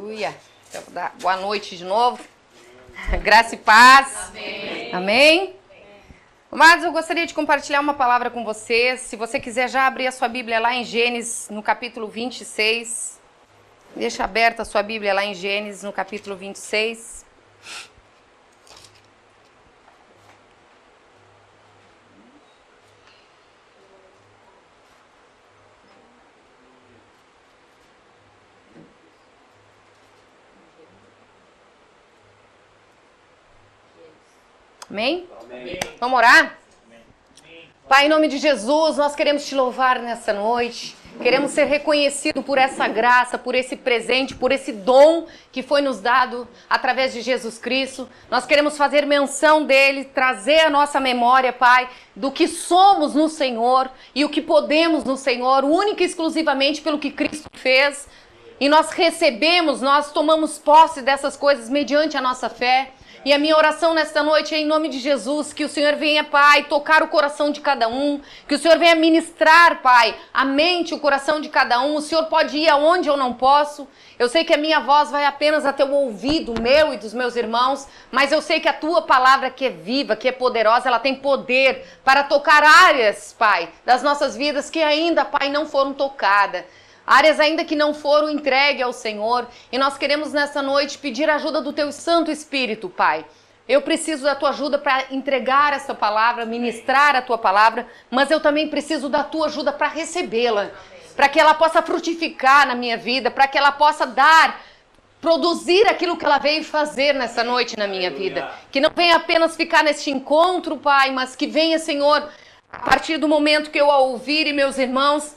Aleluia. Então, vou dar boa noite de novo. Graça e paz. Amém. Amém. Amados, eu gostaria de compartilhar uma palavra com vocês. Se você quiser já abrir a sua Bíblia lá em Gênesis, no capítulo 26. Deixa aberta a sua Bíblia lá em Gênesis, no capítulo 26. Amém? Amém. Vamos orar? Amém. Pai, em nome de Jesus, nós queremos te louvar nessa noite. Queremos ser reconhecidos por essa graça, por esse presente, por esse dom que foi nos dado através de Jesus Cristo. Nós queremos fazer menção dele, trazer a nossa memória, Pai, do que somos no Senhor e o que podemos no Senhor, única e exclusivamente pelo que Cristo fez. E nós recebemos, nós tomamos posse dessas coisas mediante a nossa fé. E a minha oração nesta noite é em nome de Jesus, que o Senhor venha, Pai, tocar o coração de cada um, que o Senhor venha ministrar, Pai, a mente, o coração de cada um. O Senhor pode ir aonde eu não posso. Eu sei que a minha voz vai apenas até o ouvido meu e dos meus irmãos, mas eu sei que a Tua palavra que é viva, que é poderosa, ela tem poder para tocar áreas, Pai, das nossas vidas que ainda, Pai, não foram tocadas. Áreas ainda que não foram entregues ao Senhor. E nós queremos nessa noite pedir a ajuda do Teu Santo Espírito, Pai. Eu preciso da Tua ajuda para entregar essa palavra, ministrar a Tua palavra, mas eu também preciso da Tua ajuda para recebê-la, para que ela possa frutificar na minha vida, para que ela possa produzir aquilo que ela veio fazer nessa noite na minha vida. Que não venha apenas ficar neste encontro, Pai, mas que venha, Senhor, a partir do momento que eu a ouvir e meus irmãos,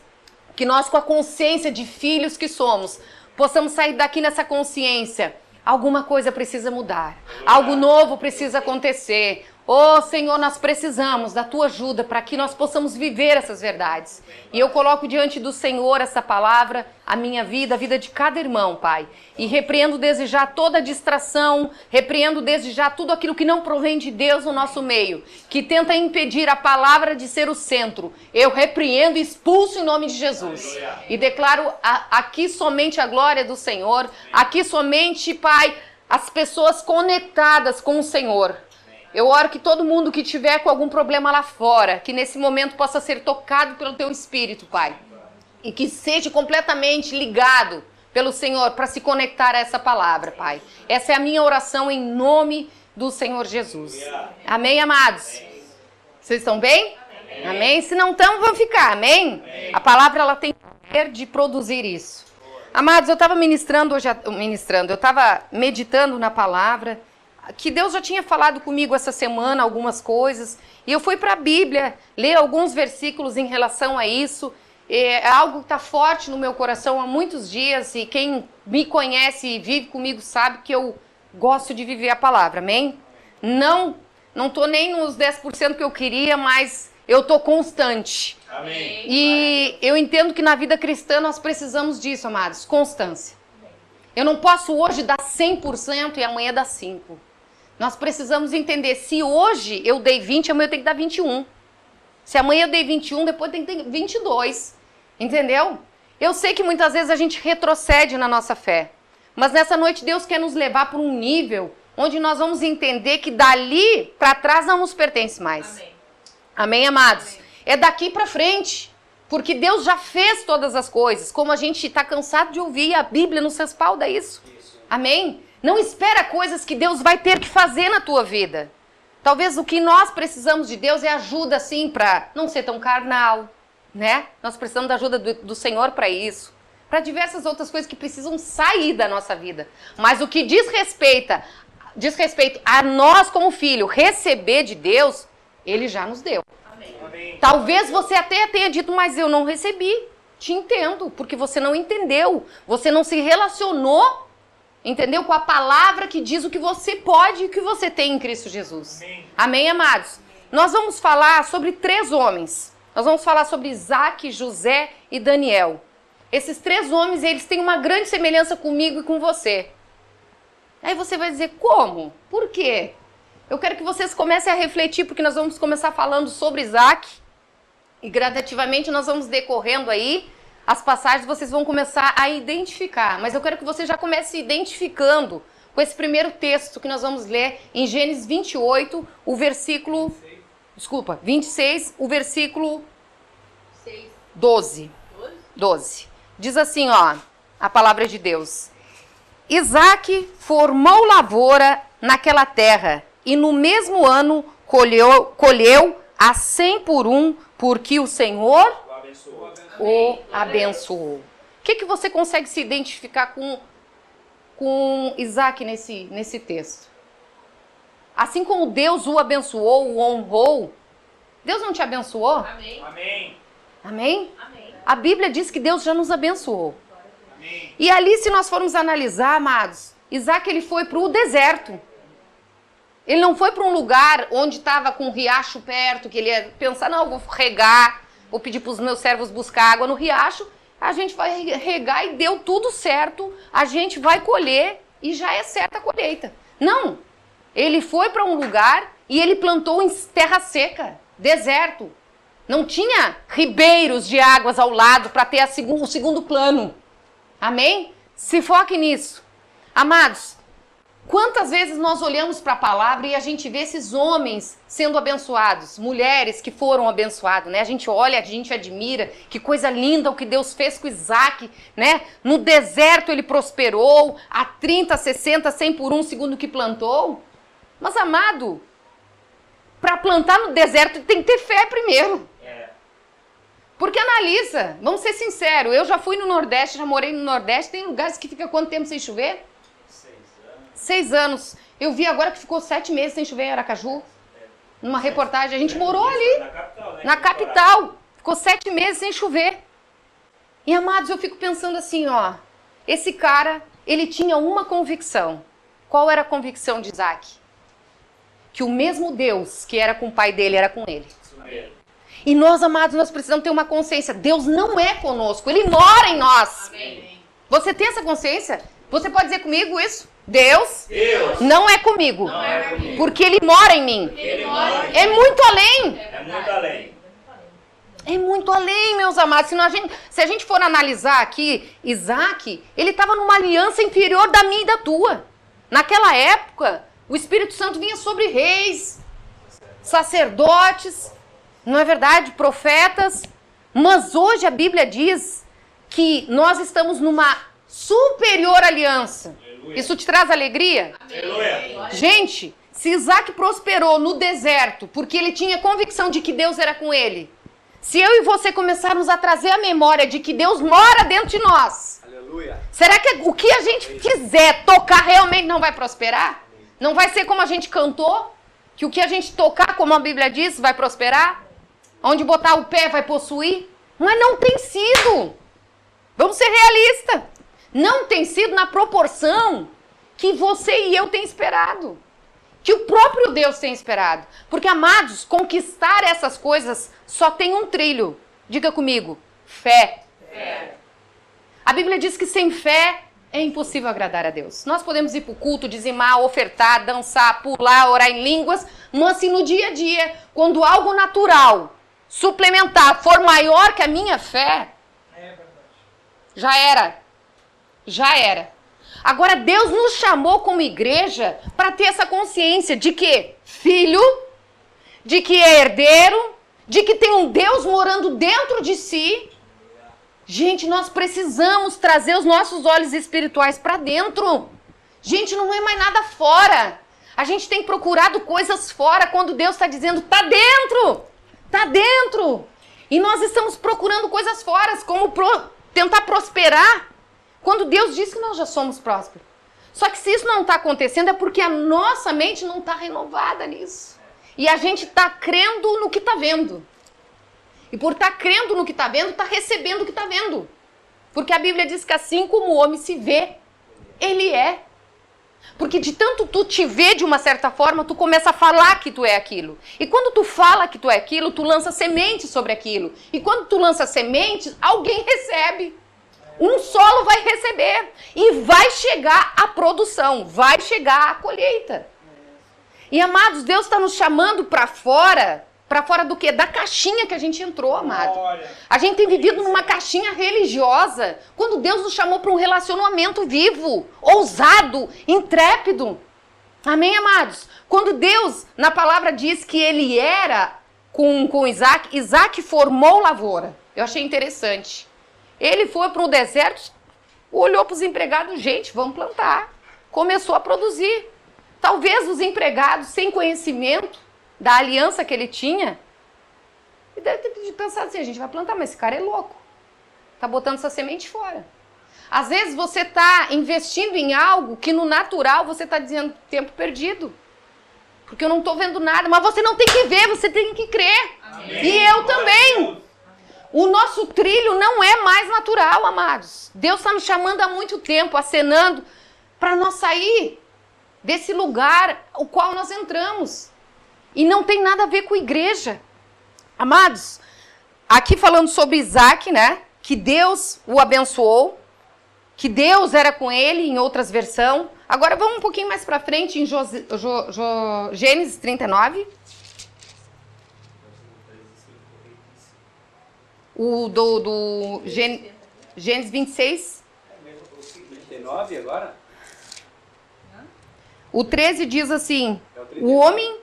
que nós, com a consciência de filhos que somos, possamos sair daqui nessa consciência. Alguma coisa precisa mudar. Algo novo precisa acontecer. Oh, Senhor, nós precisamos da Tua ajuda para que nós possamos viver essas verdades. E eu coloco diante do Senhor essa palavra, a minha vida, a vida de cada irmão, Pai. E repreendo desde já toda distração, repreendo desde já tudo aquilo que não provém de Deus no nosso meio, que tenta impedir a palavra de ser o centro. Eu repreendo e expulso em nome de Jesus. E declaro aqui somente a glória do Senhor, aqui somente, Pai, as pessoas conectadas com o Senhor. Eu oro que todo mundo que tiver com algum problema lá fora, que nesse momento possa ser tocado pelo Teu Espírito, Pai. E que seja completamente ligado pelo Senhor para se conectar a essa palavra, Pai. Essa é a minha oração em nome do Senhor Jesus. Amém, amados? Vocês estão bem? Amém? Se não estão, vão ficar, amém? A palavra, ela tem poder de produzir isso. Amados, eu estava eu estava meditando na palavra, que Deus já tinha falado comigo essa semana, algumas coisas, e eu fui para a Bíblia, ler alguns versículos em relação a isso. É algo que está forte no meu coração há muitos dias, e quem me conhece e vive comigo sabe que eu gosto de viver a palavra, amém? Não estou nem nos 10% que eu queria, mas eu estou constante. Amém. E eu entendo que na vida cristã nós precisamos disso, amados, constância. Eu não posso hoje dar 100% e amanhã dar 5%. Nós precisamos entender, se hoje eu dei 20, amanhã eu tenho que dar 21. Se amanhã eu dei 21, depois tem que ter 22. Entendeu? Eu sei que muitas vezes a gente retrocede na nossa fé. Mas nessa noite Deus quer nos levar para um nível onde nós vamos entender que dali para trás não nos pertence mais. Amém. Amém, amados? Amém. É daqui para frente. Porque Deus já fez todas as coisas. Como a gente está cansado de ouvir, a Bíblia nos respalda isso. Amém? Não espera coisas que Deus vai ter que fazer na tua vida. Talvez o que nós precisamos de Deus é ajuda, sim, para não ser tão carnal, né? Nós precisamos da ajuda do Senhor para isso. Para diversas outras coisas que precisam sair da nossa vida. Mas o que diz respeito a nós como filho, receber de Deus, Ele já nos deu. Amém. Talvez você até tenha dito, mas eu não recebi. Te entendo, porque você não entendeu. Você não se relacionou, entendeu? Com a palavra que diz o que você pode e o que você tem em Cristo Jesus. Amém. Amém, amados? Nós vamos falar sobre 3 homens. Nós vamos falar sobre Isaac, José e Daniel. Esses 3 homens, eles têm uma grande semelhança comigo e com você. Aí você vai dizer, como? Por quê? Eu quero que vocês comecem a refletir, porque nós vamos começar falando sobre Isaac. E gradativamente nós vamos decorrendo aí as passagens vocês vão começar a identificar. Mas eu quero que você já comece identificando com esse primeiro texto que nós vamos ler em Gênesis 28, o versículo... 26, o versículo 12. Diz assim, ó, a palavra de Deus. Isaac formou lavoura naquela terra e no mesmo ano colheu a 100 por um, porque o Senhor o abençoou. O que você consegue se identificar com Isaac nesse texto? Assim como Deus o abençoou, o honrou, Deus não te abençoou? Amém. Amém. Amém? Amém. A Bíblia diz que Deus já nos abençoou. Amém. E ali, se nós formos analisar, amados, Isaac ele foi para o deserto. Ele não foi para um lugar onde estava com um riacho perto, que ele ia pensar, não, vou regar, vou pedir para os meus servos buscar água no riacho, a gente vai regar e deu tudo certo, a gente vai colher e já é certa a colheita. Não, ele foi para um lugar e ele plantou em terra seca, deserto. Não tinha ribeiros de águas ao lado para ter o segundo plano. Amém? Se foque nisso. Amados, quantas vezes nós olhamos para a palavra e a gente vê esses homens sendo abençoados, mulheres que foram abençoadas, né? A gente olha, a gente admira, que coisa linda o que Deus fez com Isaac, né? No deserto ele prosperou, a 30, 60, 100 por um segundo o que plantou. Mas, amado, para plantar no deserto tem que ter fé primeiro. Porque analisa, vamos ser sinceros, eu já fui no Nordeste, já morei no Nordeste, tem lugares que fica quanto tempo sem chover? 6 anos. Eu vi agora que ficou 7 meses sem chover em Aracaju. Numa reportagem, a gente morou ali, na capital, né? na capital. Ficou 7 meses sem chover. E, amados, eu fico pensando assim, ó, esse cara, ele tinha uma convicção. Qual era a convicção de Isaac? Que o mesmo Deus que era com o pai dele era com ele. E nós, amados, nós precisamos ter uma consciência. Deus não é conosco, Ele mora em nós. Amém. Você tem essa consciência? Você pode dizer comigo isso? Deus não é comigo. Não é comigo. Porque Ele mora em mim. É muito além. É muito além. É muito além, meus amados. Se a gente for analisar aqui, Isaac, ele estava numa aliança inferior da minha e da tua. Naquela época, o Espírito Santo vinha sobre reis, sacerdotes, não é verdade? Profetas. Mas hoje a Bíblia diz que nós estamos numa superior aliança. Aleluia. Isso te traz alegria? Aleluia. Gente, se Isaac prosperou no deserto porque ele tinha convicção de que Deus era com ele, se eu e você começarmos a trazer a memória de que Deus mora dentro de nós, aleluia, será que o que a gente quiser tocar realmente não vai prosperar? Não vai ser como a gente cantou? Que o que a gente tocar, como a Bíblia diz, vai prosperar? Onde botar o pé vai possuir? Mas não tem sido. Vamos ser realistas. Não tem sido na proporção que você e eu tem esperado. Que o próprio Deus tem esperado. Porque, amados, conquistar essas coisas só tem um trilho. Diga comigo. Fé. A Bíblia diz que sem fé é impossível agradar a Deus. Nós podemos ir para o culto, dizimar, ofertar, dançar, pular, orar em línguas, mas se no dia a dia, quando algo natural, suplementar, for maior que a minha fé, já era. Já era. Agora, Deus nos chamou como igreja para ter essa consciência de que filho, de que é herdeiro, de que tem um Deus morando dentro de si. Gente, nós precisamos trazer os nossos olhos espirituais para dentro. Gente, não é mais nada fora. A gente tem procurado coisas fora quando Deus está dizendo, tá dentro, tá dentro. E nós estamos procurando coisas fora, como tentar prosperar, quando Deus diz que nós já somos prósperos. Só que se isso não está acontecendo é porque a nossa mente não está renovada nisso. E a gente está crendo no que está vendo. E por estar crendo no que está vendo, está recebendo o que está vendo. Porque a Bíblia diz que assim como o homem se vê, ele é. Porque de tanto tu te vê de uma certa forma, tu começa a falar que tu é aquilo. E quando tu fala que tu é aquilo, tu lança sementes sobre aquilo. E quando tu lança sementes, alguém recebe. Um solo vai receber. E vai chegar a produção, vai chegar a colheita. E amados, Deus está nos chamando para fora Para fora do quê? Da caixinha que a gente entrou, amado. Glória. A gente tem vivido numa caixinha religiosa, quando Deus nos chamou para um relacionamento vivo, ousado, intrépido. Amém, amados? Quando Deus, na palavra, diz que ele era com Isaac, Isaac formou lavoura. Eu achei interessante. Ele foi para o deserto, olhou para os empregados, gente, vamos plantar. Começou a produzir. Talvez os empregados, sem conhecimento da aliança que ele tinha, e deve ter pensado assim, a gente vai plantar, mas esse cara é louco. Tá botando essa semente fora. Às vezes você está investindo em algo que no natural você está dizendo tempo perdido. Porque eu não estou vendo nada. Mas você não tem que ver, você tem que crer. Amém. E eu também. O nosso trilho não é mais natural, amados. Deus está nos chamando há muito tempo, acenando, para nós sair desse lugar o qual nós entramos. E não tem nada a ver com igreja. Amados, aqui falando sobre Isaac, né? Que Deus o abençoou, que Deus era com ele, em outras versões. Agora vamos um pouquinho mais para frente, em Gênesis 39. Gênesis 26. 39 agora? O 13 diz assim, o homem...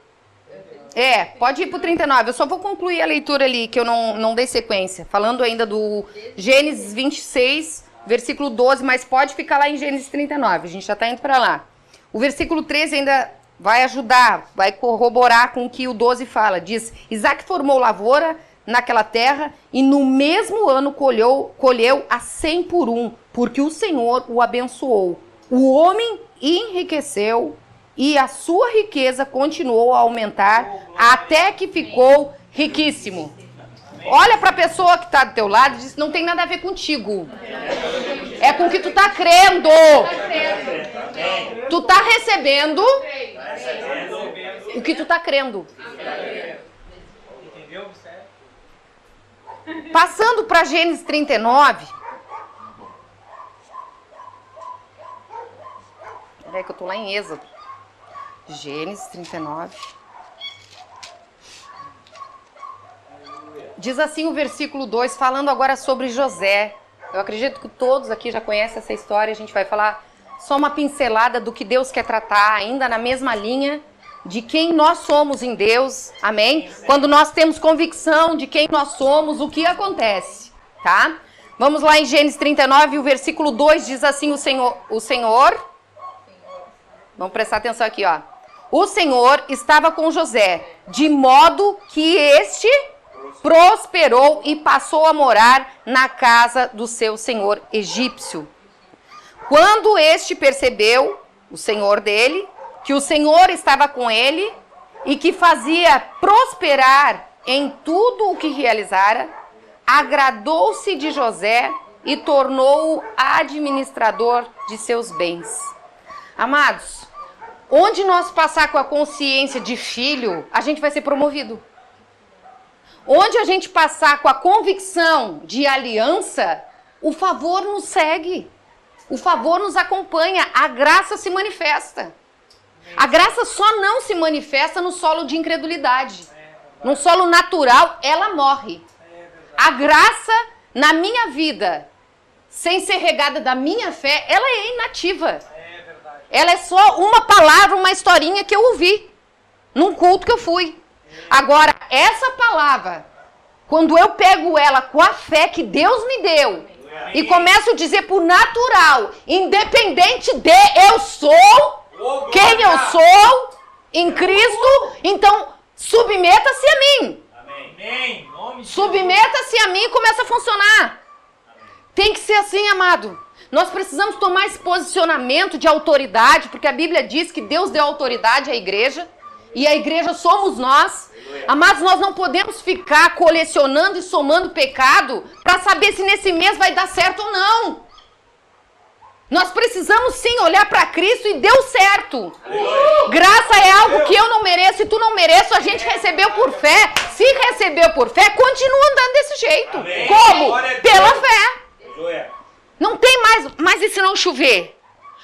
pode ir para o 39. Eu só vou concluir a leitura ali, que eu não dei sequência. Falando ainda do Gênesis 26, versículo 12, mas pode ficar lá em Gênesis 39. A gente já está indo para lá. O versículo 13 ainda vai ajudar, vai corroborar com o que o 12 fala. Diz, Isaac formou lavoura naquela terra e no mesmo ano colheu a 100 por 1, porque o Senhor o abençoou. O homem enriqueceu e a sua riqueza continuou a aumentar até que ficou riquíssimo. Olha para a pessoa que está do teu lado e diz, não tem nada a ver contigo. É com o que tu está crendo. Tu está recebendo o que tu está crendo. Passando para Gênesis 39. Olha aí que eu estou lá em Êxodo. Gênesis 39. Diz assim o versículo 2, falando agora sobre José. Eu acredito que todos aqui já conhecem essa história. A gente vai falar só uma pincelada do que Deus quer tratar, ainda na mesma linha de quem nós somos em Deus. Amém? Quando nós temos convicção de quem nós somos, o que acontece, tá? Vamos lá em Gênesis 39, o versículo 2 diz assim, o Senhor... Vamos prestar atenção aqui, ó. O Senhor estava com José, de modo que este prosperou e passou a morar na casa do seu senhor egípcio. Quando este percebeu, o senhor dele, que o Senhor estava com ele e que fazia prosperar em tudo o que realizara, agradou-se de José e tornou-o administrador de seus bens. Amados, onde nós passar com a consciência de filho, a gente vai ser promovido. Onde a gente passar com a convicção de aliança, o favor nos segue. O favor nos acompanha, a graça se manifesta. A graça só não se manifesta no solo de incredulidade. No solo natural, ela morre. A graça na minha vida, sem ser regada da minha fé, ela é inativa. Ela é só uma palavra, uma historinha que eu ouvi num culto que eu fui. Agora, essa palavra, quando eu pego ela com a fé que Deus me deu e começo a dizer por natural, independente de eu sou, quem eu sou em Cristo, então submeta-se a mim. Submeta-se a mim e começa a funcionar. Tem que ser assim, amado. Nós precisamos tomar esse posicionamento de autoridade, porque a Bíblia diz que Deus deu autoridade à igreja, e a igreja somos nós. Amados, nós não podemos ficar colecionando e somando pecado para saber se nesse mês vai dar certo ou não. Nós precisamos sim olhar para Cristo e deu certo. Graça é algo que eu não mereço e tu não mereces, a gente recebeu por fé. Se recebeu por fé, continua andando desse jeito. Como? Pela fé. Não tem mais, mas e se não chover?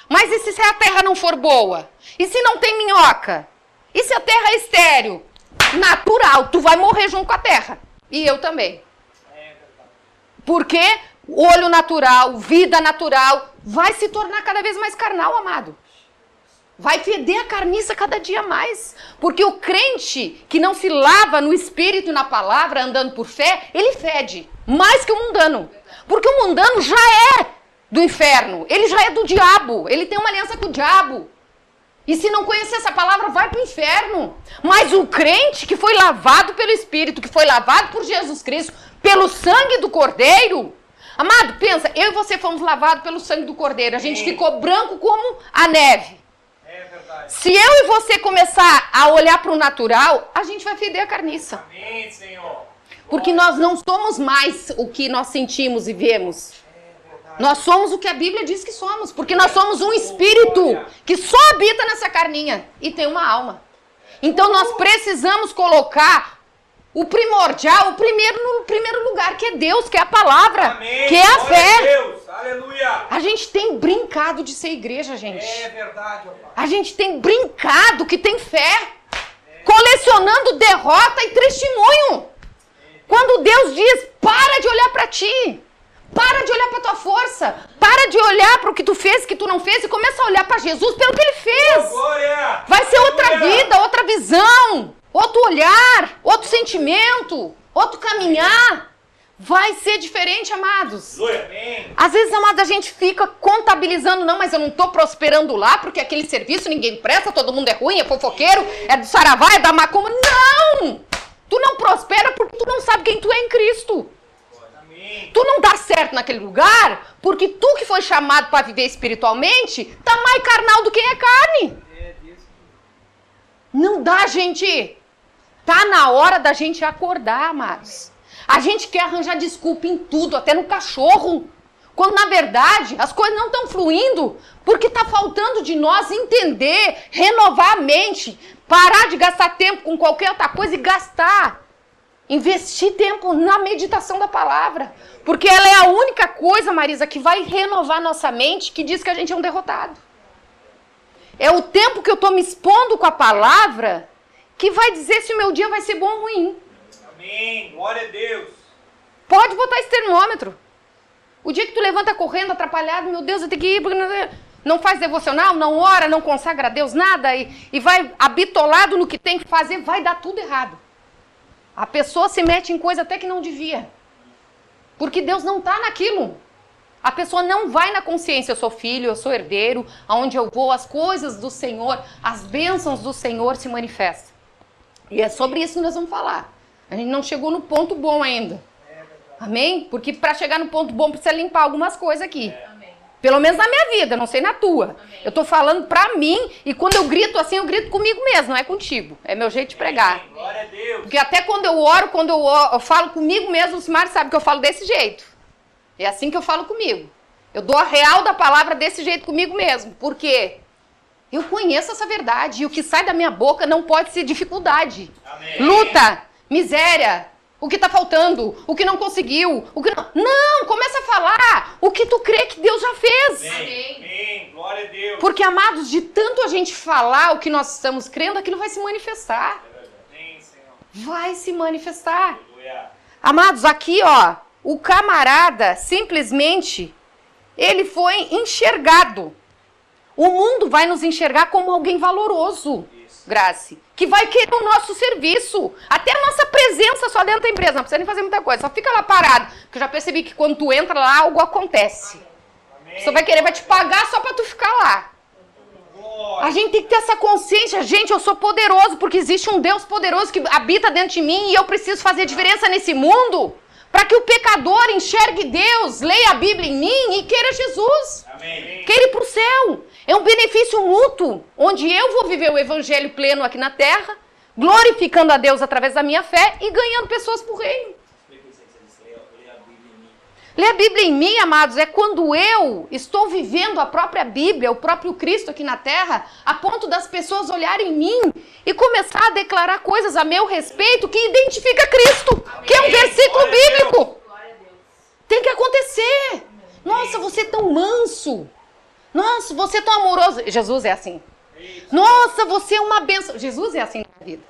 Mas e se a terra não for boa? E se não tem minhoca? E se a terra é estéril? natural. Tu vai morrer junto com a terra. E eu também. Porque o olho natural, vida natural, vai se tornar cada vez mais carnal, amado. Vai feder a carniça cada dia mais. Porque o crente que não se lava no espírito e na palavra, andando por fé, ele fede. Mais que o mundano. Porque o mundano já é do inferno. Ele já é do diabo. Ele tem uma aliança com o diabo. E se não conhecer essa palavra, vai para o inferno. Mas o crente que foi lavado pelo Espírito, que foi lavado por Jesus Cristo, pelo sangue do Cordeiro. Amado, pensa, eu e você fomos lavados pelo sangue do Cordeiro. A gente ficou branco como a neve. É verdade. Se eu e você começar a olhar para o natural, a gente vai feder a carniça. Amém, Senhor. Porque nós não somos mais o que nós sentimos e vemos. Nós somos o que a Bíblia diz que somos. Porque nós somos um espírito que só habita nessa carninha e tem uma alma. Então nós precisamos colocar o primordial, no primeiro lugar, que é Deus, que é a palavra, Amém. que é a Glória fé. a Deus. Aleluia. A gente tem brincado de ser igreja, gente. É verdade, ó Pai. A gente tem brincado que tem fé, colecionando derrota e testemunho. Quando Deus diz, para de olhar para ti, para de olhar para tua força, para de olhar para o que tu fez, que tu não fez, e começa a olhar para Jesus pelo que ele fez. Glória. Vai ser outra Aleluia. vida, outra visão, outro olhar, outro sentimento, outro caminhar. Vai ser diferente, amados. Aleluia. Amém. Às vezes, amado, a gente fica contabilizando, não, mas eu não estou prosperando lá, porque aquele serviço ninguém presta, todo mundo é ruim, é fofoqueiro, é do saravá, é da macumba. Não! Tu não prospera porque tu não sabe quem tu é em Cristo. Amém. Tu não dá certo naquele lugar porque tu que foi chamado para viver espiritualmente tá mais carnal do que é carne. Não dá, gente. Tá na hora da gente acordar, amados. A gente quer arranjar desculpa em tudo, até no cachorro. Quando, na verdade, as coisas não estão fluindo porque tá faltando de nós entender, renovar a mente, parar de gastar tempo com qualquer outra coisa e gastar. Investir tempo na meditação da palavra. Porque ela é a única coisa, Marisa, que vai renovar nossa mente, que diz que a gente é um derrotado. É o tempo que eu estou me expondo com a palavra que vai dizer se o meu dia vai ser bom ou ruim. Amém. Glória a Deus. Pode botar esse termômetro. O dia que tu levanta correndo, atrapalhado, meu Deus, eu tenho que ir, porque não faz devocional, não ora, não consagra a Deus nada, e vai habitolado no que tem que fazer, vai dar tudo errado. A pessoa se mete em coisa até que não devia. Porque Deus não está naquilo. A pessoa não vai na consciência, eu sou filho, eu sou herdeiro, aonde eu vou, as coisas do Senhor, as bênçãos do Senhor se manifestam. E é sobre isso que nós vamos falar. A gente não chegou no ponto bom ainda. Amém? Porque para chegar no ponto bom precisa limpar algumas coisas aqui. Pelo menos na minha vida, não sei na tua. Eu estou falando para mim, e quando eu grito assim, eu grito comigo mesmo, não é contigo. É meu jeito de pregar. Glória a Deus. Porque até quando eu oro, eu falo comigo mesmo, o Simar sabe que eu falo desse jeito. É assim que eu falo comigo. Eu dou a real da palavra desse jeito comigo mesmo. Por quê? Eu conheço essa verdade. E o que sai da minha boca não pode ser dificuldade. Amém. Luta, miséria, o que está faltando, o que não conseguiu, o que não... Não, começa a falar o que tu crê que Deus já fez. Amém. Amém. Glória a Deus. Porque, amados, de tanto a gente falar o que nós estamos crendo, aquilo vai se manifestar. Amém, Senhor. Vai se manifestar. Aleluia. Amados, aqui, ó, o camarada, simplesmente, ele foi enxergado. O mundo vai nos enxergar como alguém valoroso, Grace, que vai querer o nosso serviço, até a nossa presença só dentro da empresa, não precisa nem fazer muita coisa, só fica lá parado, porque eu já percebi que quando tu entra lá, algo acontece. Amém. Você vai querer, vai te pagar só pra tu ficar lá. Glória. A gente tem que ter essa consciência, gente, eu sou poderoso, porque existe um Deus poderoso que habita dentro de mim e eu preciso fazer diferença nesse mundo, para que o pecador enxergue Deus, leia a Bíblia em mim e queira Jesus. Amém. Queira ir para o céu. É um benefício mútuo, onde eu vou viver o evangelho pleno aqui na terra, glorificando a Deus através da minha fé e ganhando pessoas para o reino. Ler a Bíblia em mim, amados, é quando eu estou vivendo a própria Bíblia, o próprio Cristo aqui na terra, a ponto das pessoas olharem em mim e começar a declarar coisas a meu respeito que identifica Cristo, que é um versículo bíblico. Tem que acontecer. Nossa, você é tão manso. Nossa, você é tão amoroso. Jesus é assim. Nossa, você é uma bênção. Jesus é assim na vida.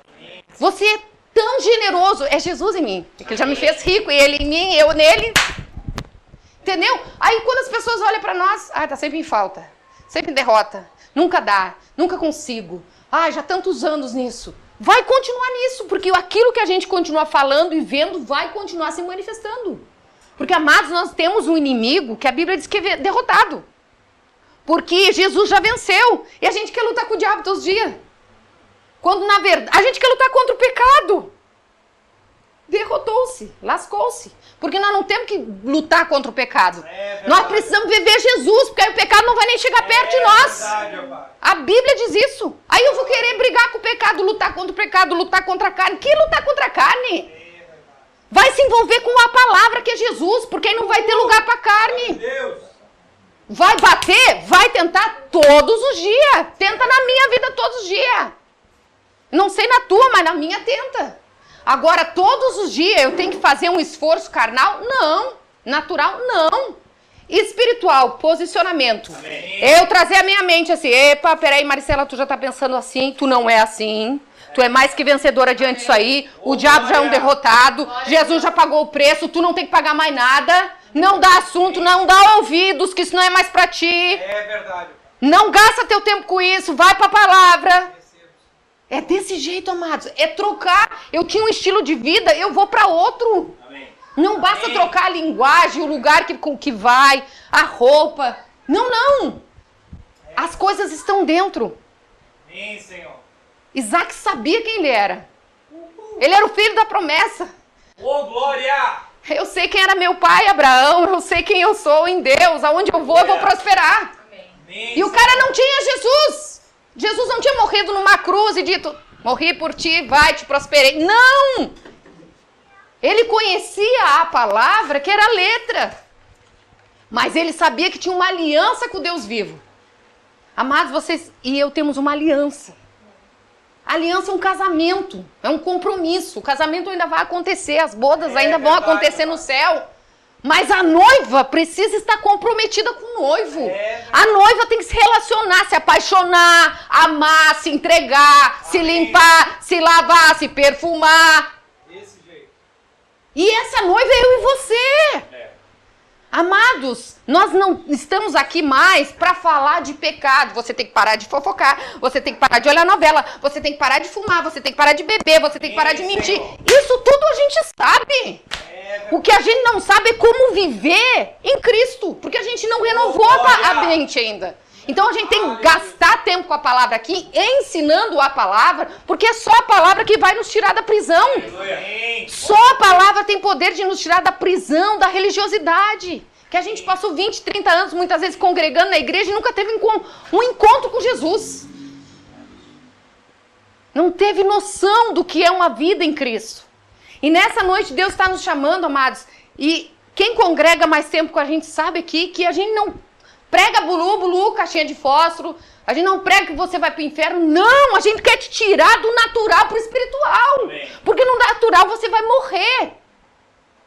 Você é tão generoso. É Jesus em mim, porque ele já me fez rico, e ele em mim, eu nele. Entendeu? Aí quando as pessoas olham para nós, tá sempre em falta, sempre em derrota, nunca dá, nunca consigo. Já tantos anos nisso. Vai continuar nisso, porque aquilo que a gente continua falando e vendo vai continuar se manifestando. Porque, amados, nós temos um inimigo que a Bíblia diz que é derrotado. Porque Jesus já venceu. E a gente quer lutar com o diabo todos os dias. Quando, na verdade, a gente quer lutar contra o pecado. Derrotou-se, lascou-se. Porque nós não temos que lutar contra o pecado. Nós precisamos viver Jesus, porque aí o pecado não vai nem chegar perto de nós. Verdade, A Bíblia diz isso. Aí eu vou querer brigar com o pecado, lutar contra o pecado, lutar contra a carne. Que lutar contra a carne? Vai se envolver com a palavra que é Jesus, porque aí não vai ter lugar para carne. Deus. Vai bater? Vai tentar todos os dias. Tenta na minha vida todos os dias. Não sei na tua, mas na minha tenta. Agora, todos os dias eu tenho que fazer um esforço carnal? Não. Natural? Não. Espiritual, posicionamento. Amém. Eu trazer a minha mente assim, epa, peraí, Maricela, tu já tá pensando assim, tu não é assim. Tu é mais que vencedora diante disso aí. O diabo já é um derrotado. Jesus já pagou o preço, tu não tem que pagar mais nada. Não dá assunto, não dá ouvidos, que isso não é mais pra ti. É verdade. Não gasta teu tempo com isso, vai pra palavra. É desse jeito, amados. É trocar. Eu tinha um estilo de vida, eu vou pra outro. Amém. Não basta trocar a linguagem, o lugar que vai, a roupa. Não. As coisas estão dentro. Amém, Senhor. Isaac sabia quem ele era. Ele era o filho da promessa. Ô, glória! Eu sei quem era meu pai, Abraão. Eu sei quem eu sou em Deus. Aonde eu vou prosperar. Amém, E o cara não tinha Jesus. Jesus não tinha morrido numa cruz e dito, morri por ti, vai, te prosperei. Não! Ele conhecia a palavra, que era a letra. Mas ele sabia que tinha uma aliança com o Deus vivo. Amados, vocês e eu temos uma aliança. A aliança é um casamento, é um compromisso. O casamento ainda vai acontecer, as bodas ainda vão acontecer no céu. Mas a noiva precisa estar comprometida com o noivo. A noiva tem que se relacionar, se apaixonar, amar, se entregar, se limpar, se lavar, se perfumar. Desse jeito. E essa noiva é eu e você. Amados, nós não estamos aqui mais para falar de pecado. Você tem que parar de fofocar, você tem que parar de olhar novela, você tem que parar de fumar, você tem que parar de beber, você tem que parar de mentir. Isso tudo a gente sabe. O que a gente não sabe é como viver em Cristo, porque a gente não renovou a mente ainda. Então a gente tem que gastar tempo com a palavra aqui, ensinando a palavra, porque é só a palavra que vai nos tirar da prisão. Só a palavra tem poder de nos tirar da prisão, da religiosidade. Que a gente passou 20, 30 anos, muitas vezes, congregando na igreja e nunca teve um encontro com Jesus. Não teve noção do que é uma vida em Cristo. E nessa noite Deus está nos chamando, amados. E quem congrega mais tempo com a gente sabe aqui que a gente não prega bulu, caixinha de fósforo. A gente não prega que você vai para o inferno. Não, a gente quer te tirar do natural para o espiritual. Amém. Porque no natural você vai morrer.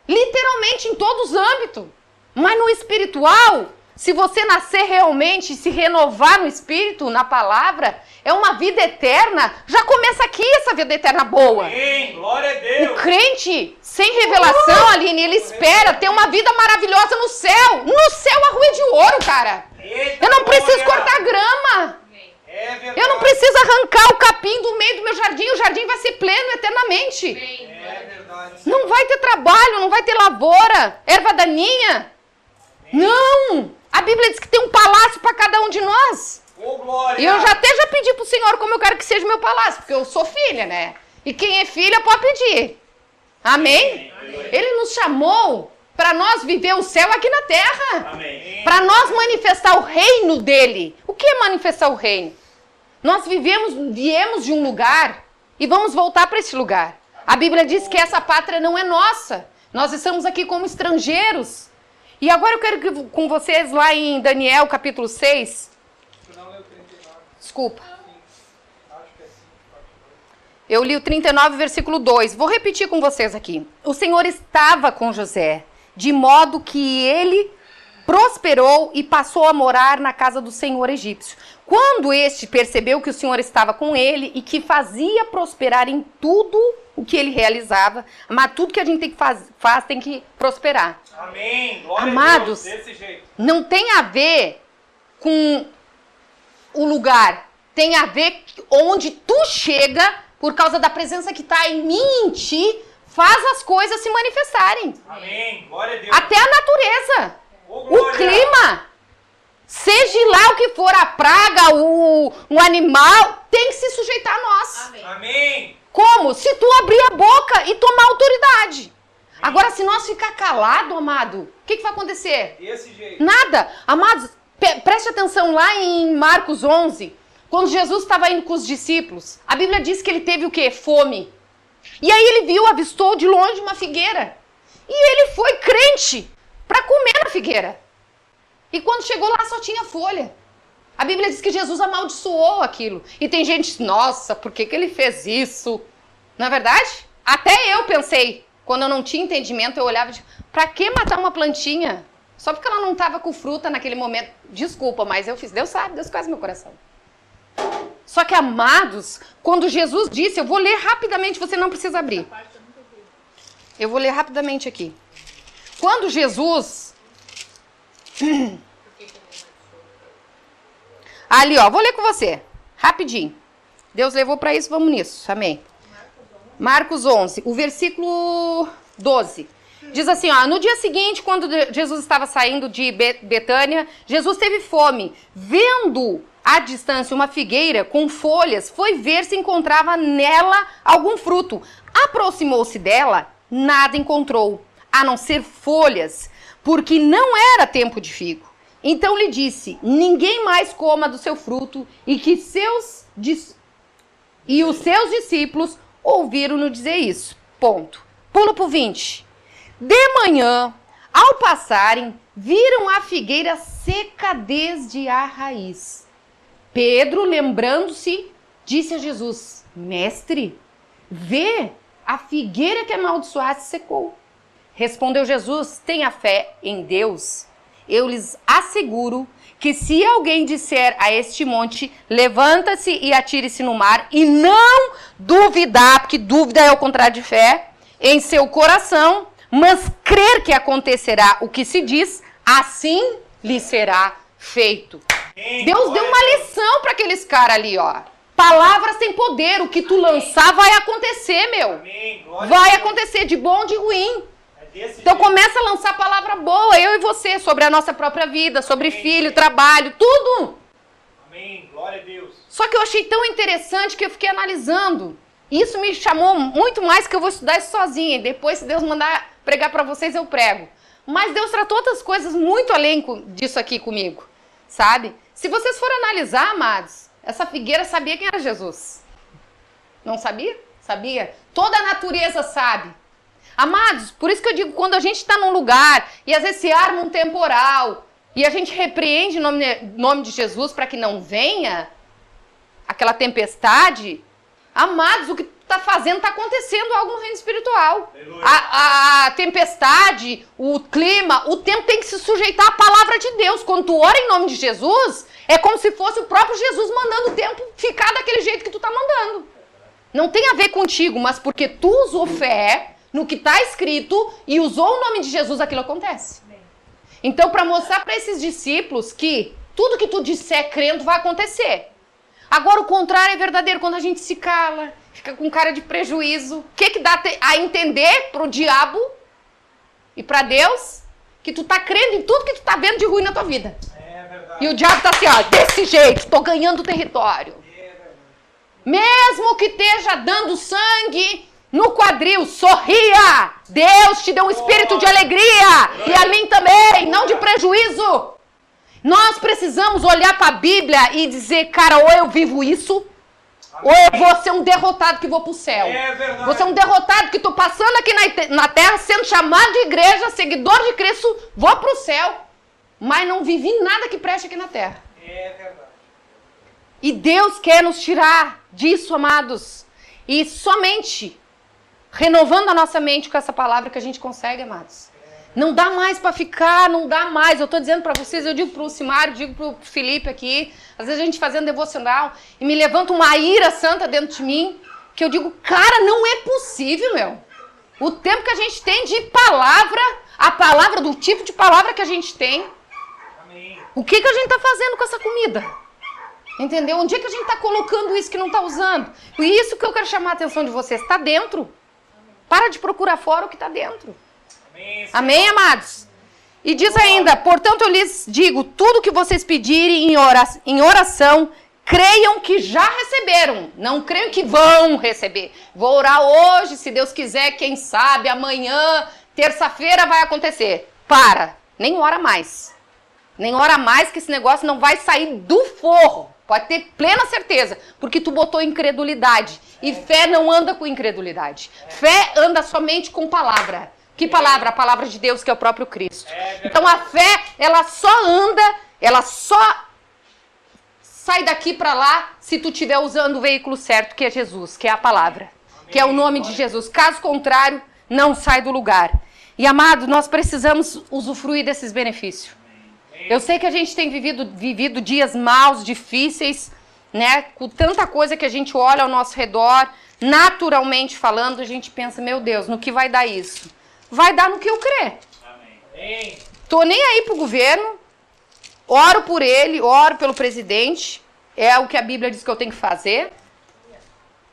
Literalmente em todos os âmbitos. Mas no espiritual, se você nascer realmente, se renovar no espírito, na palavra, é uma vida eterna. Já começa aqui essa vida eterna boa. Amém. Glória a Deus. O crente, sem revelação, Aline, ele espera ter uma vida maravilhosa no céu. No céu a rua é de ouro, cara. Eita, Eu não preciso glória. cortar grama. É verdade. Eu não preciso arrancar o capim do meio do meu jardim. O jardim vai ser pleno eternamente. É verdade. Não vai ter trabalho, não vai ter lavoura, erva daninha. Não! A Bíblia diz que tem um palácio para cada um de nós. Ô, glória. E eu já pedi pro Senhor como eu quero que seja o meu palácio, porque eu sou filha, né? E quem é filha pode pedir. Amém? Ele nos chamou para nós viver o céu aqui na terra. Amém. Para nós manifestar o reino dele. O que é manifestar o reino? Nós viemos de um lugar e vamos voltar para esse lugar. A Bíblia diz que essa pátria não é nossa. Nós estamos aqui como estrangeiros. E agora eu quero que com vocês lá em Daniel capítulo 6. Desculpa. Eu li o 39, versículo 2. Vou repetir com vocês aqui. O Senhor estava com José, de modo que ele prosperou e passou a morar na casa do senhor egípcio. Quando este percebeu que o Senhor estava com ele e que fazia prosperar em tudo o que ele realizava, mas tudo que a gente tem que faz tem que prosperar. Amém. Glória Amados, a Deus, desse jeito. não tem a ver com o lugar, tem a ver onde tu chega por causa da presença que está em mim e em ti, faz as coisas se manifestarem. Amém. Glória a Deus. Até a natureza, Ô, o glória. clima, seja lá o que for, a praga, o animal, tem que se sujeitar a nós. Amém. Como? Se tu abrir a boca e tomar autoridade. Agora, se nós ficar calado, amado, o que vai acontecer? Desse jeito. Nada. Amados, preste atenção lá em Marcos 11, quando Jesus estava indo com os discípulos. A Bíblia diz que ele teve o quê? Fome. E aí ele avistou de longe uma figueira. E ele foi crente para comer na figueira. E quando chegou lá só tinha folha. A Bíblia diz que Jesus amaldiçoou aquilo. E tem gente, nossa, por que ele fez isso? Não é verdade? Até eu pensei, quando eu não tinha entendimento, eu olhava e disse, pra que matar uma plantinha? Só porque ela não estava com fruta naquele momento. Desculpa, mas eu fiz. Deus sabe, Deus conhece meu coração. Só que, amados, quando Jesus disse, eu vou ler rapidamente, você não precisa abrir. Eu vou ler rapidamente aqui. Quando Jesus... Ali, ó, vou ler com você, rapidinho. Deus levou para isso, vamos nisso, amém. Marcos 11, o versículo 12. Diz assim, ó, no dia seguinte, quando Jesus estava saindo de Betânia, Jesus teve fome. Vendo à distância uma figueira com folhas, foi ver se encontrava nela algum fruto. Aproximou-se dela, nada encontrou, a não ser folhas, porque não era tempo de figo. Então lhe disse, ninguém mais coma do seu fruto, e que os seus discípulos ouviram-no dizer isso. Ponto. Pulo pro 20. De manhã, ao passarem, viram a figueira seca desde a raiz. Pedro, lembrando-se, disse a Jesus, mestre, vê, a figueira que amaldiçoaste secou. Respondeu Jesus, tenha fé em Deus. Eu lhes asseguro que se alguém disser a este monte, levanta-se e atire-se no mar, e não duvidar, porque dúvida é o contrário de fé, em seu coração, mas crer que acontecerá o que se diz, assim lhe será feito. Deus deu uma lição para aqueles caras ali, ó. Palavras têm poder, o que tu lançar vai acontecer, meu. Vai acontecer, de bom ou de ruim. Então começa a lançar palavra boa, eu e você, sobre a nossa própria vida, sobre filho, trabalho, tudo. Amém. Glória a Deus. Só que eu achei tão interessante que eu fiquei analisando. Isso me chamou muito mais, que eu vou estudar isso sozinha. Depois, se Deus mandar pregar para vocês, eu prego. Mas Deus tratou outras coisas muito além disso aqui comigo, sabe? Se vocês forem analisar, amados, essa figueira sabia quem era Jesus. Não sabia? Sabia. Toda a natureza sabe. Amados, por isso que eu digo, quando a gente está num lugar e às vezes se arma um temporal e a gente repreende em nome de Jesus para que não venha aquela tempestade, amados, o que tu está fazendo está acontecendo algo no reino espiritual. A tempestade, o clima, o tempo tem que se sujeitar à palavra de Deus. Quando tu ora em nome de Jesus, é como se fosse o próprio Jesus mandando o tempo ficar daquele jeito que tu está mandando. Não tem a ver contigo, mas porque tu usou fé no que está escrito e usou o nome de Jesus, aquilo acontece. Então, para mostrar para esses discípulos que tudo que tu disser crendo vai acontecer. Agora, o contrário é verdadeiro. Quando a gente se cala, fica com cara de prejuízo, o que dá a entender para o diabo e para Deus? Que tu tá crendo em tudo que tu tá vendo de ruim na tua vida. É verdade. E o diabo tá assim, ó, desse jeito, tô ganhando território. Mesmo que esteja dando sangue no quadril, sorria! Deus te deu um espírito de alegria! E a mim também, não de prejuízo! Nós precisamos olhar para a Bíblia e dizer, cara, ou eu vivo isso, ou eu vou ser um derrotado que vou pro céu. É verdade. Vou ser um derrotado que tô passando aqui na terra, sendo chamado de igreja, seguidor de Cristo, vou pro céu, mas não vivi nada que preste aqui na terra. É verdade. E Deus quer nos tirar disso, amados. E somente renovando a nossa mente com essa palavra que a gente consegue, amados. Não dá mais para ficar, não dá mais. Eu tô dizendo para vocês, eu digo pro Simário, digo pro Felipe aqui, às vezes a gente fazendo devocional, e me levanta uma ira santa dentro de mim, que eu digo, cara, não é possível, meu. O tempo que a gente tem de palavra, a palavra, do tipo de palavra que a gente tem. Amém. O que a gente tá fazendo com essa comida? Entendeu? Onde é que a gente tá colocando isso que não tá usando? E isso que eu quero chamar a atenção de vocês, tá dentro. Para de procurar fora o que tá dentro. Amém. Amém, amados? E diz ainda, portanto eu lhes digo, tudo que vocês pedirem em oração, creiam que já receberam, não creiam que vão receber. Vou orar hoje, se Deus quiser, quem sabe, amanhã, terça-feira vai acontecer. Para, nem ora mais. Nem ora mais que esse negócio não vai sair do forro. Pode ter plena certeza, porque tu botou incredulidade. E fé não anda com incredulidade. Fé anda somente com palavra. Que palavra? A palavra de Deus, que é o próprio Cristo. Então a fé, ela só anda, ela só sai daqui para lá se tu estiver usando o veículo certo, que é Jesus, que é a palavra, que é o nome de Jesus. Caso contrário, não sai do lugar. E amado, nós precisamos usufruir desses benefícios. Eu sei que a gente tem vivido dias maus, difíceis, né? Com tanta coisa que a gente olha ao nosso redor, naturalmente falando, a gente pensa, meu Deus, no que vai dar isso? Vai dar no que eu crer. Amém. Tô nem aí pro governo, oro por ele, oro pelo presidente, é o que a Bíblia diz que eu tenho que fazer.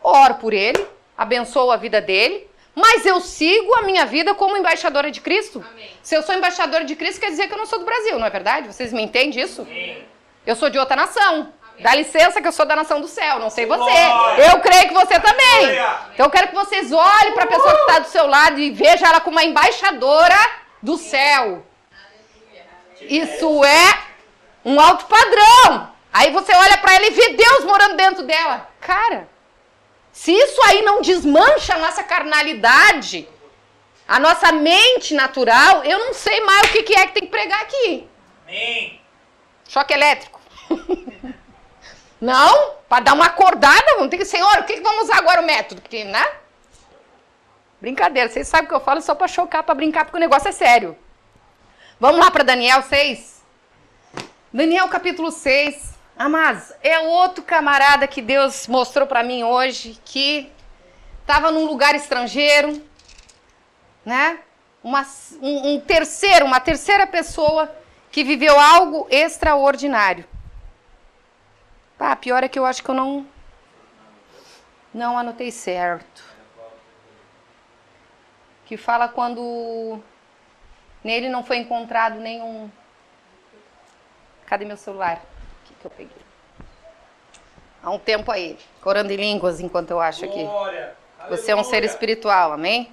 Oro por ele, abençoo a vida dele, mas eu sigo a minha vida como embaixadora de Cristo. Amém. Se eu sou embaixadora de Cristo, quer dizer que eu não sou do Brasil, não é verdade? Vocês me entendem isso? Amém. Eu sou de outra nação. Dá licença que eu sou da nação do céu, não sei você. Glória. Eu creio que você também. Glória. Então eu quero que vocês olhem para a pessoa que está do seu lado e vejam ela como uma embaixadora do céu. Isso é um alto padrão. Aí você olha para ela e vê Deus morando dentro dela. Cara, se isso aí não desmancha a nossa carnalidade, a nossa mente natural, eu não sei mais o que é que tem que pregar aqui. Amém. Choque elétrico. Não, para dar uma acordada, vamos ter que, Senhor, o que vamos usar agora o método? Porque, né? Brincadeira, vocês sabem o que eu falo só para chocar, para brincar, porque o negócio é sério. Vamos lá para Daniel 6. Daniel capítulo 6. Amados, é outro camarada que Deus mostrou para mim hoje, que estava num lugar estrangeiro, né? Uma terceira pessoa que viveu algo extraordinário. Ah, pior é que eu acho que eu não anotei certo. Que fala quando nele não foi encontrado nenhum... Cadê meu celular? O que eu peguei? Há um tempo aí, orando em línguas enquanto eu acho aqui. Glória. Você é um ser Aleluia. espiritual, amém?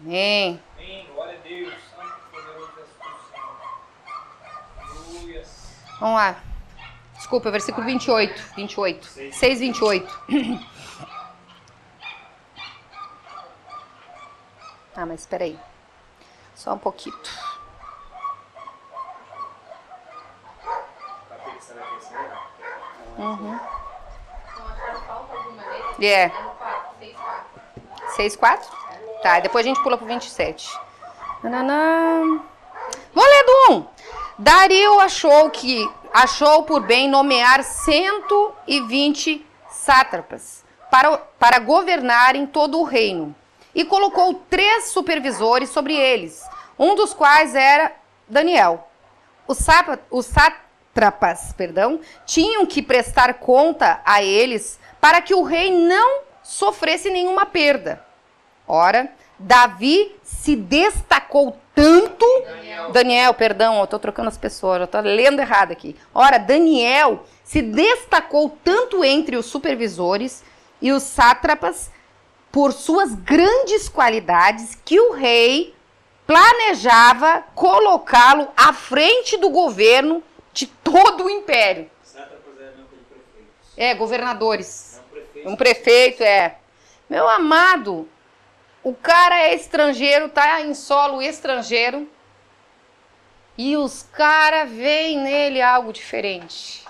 Amém. Amém. Glória a Deus. Santo e poderoso és tu, Senhor. Aleluia. Vamos lá. Desculpa, versículo 28. 6, 28. Ah, mas espera aí. Só um pouquinho. Uhum. Então, acho que falta alguma letra. É. É no 4, 6, 4. 6, 4? Tá, depois a gente pula pro 27. Nananã. Vou ler do 1. Dario achou por bem nomear 120 sátrapas para governarem todo o reino. E colocou 3 supervisores sobre eles, um dos quais era Daniel. Os sátrapas, tinham que prestar conta a eles para que o rei não sofresse nenhuma perda. Ora, Davi se destacou tanto... Daniel, perdão, eu estou trocando as pessoas, eu estou lendo errado aqui. Ora, Daniel se destacou tanto entre os supervisores e os sátrapas por suas grandes qualidades que o rei planejava colocá-lo à frente do governo de todo o império. Sátrapas é nome de prefeitos. É, governadores. Não, prefeito. Um prefeito, é. Meu amado, o cara é estrangeiro, tá em solo estrangeiro, e os caras veem nele algo diferente.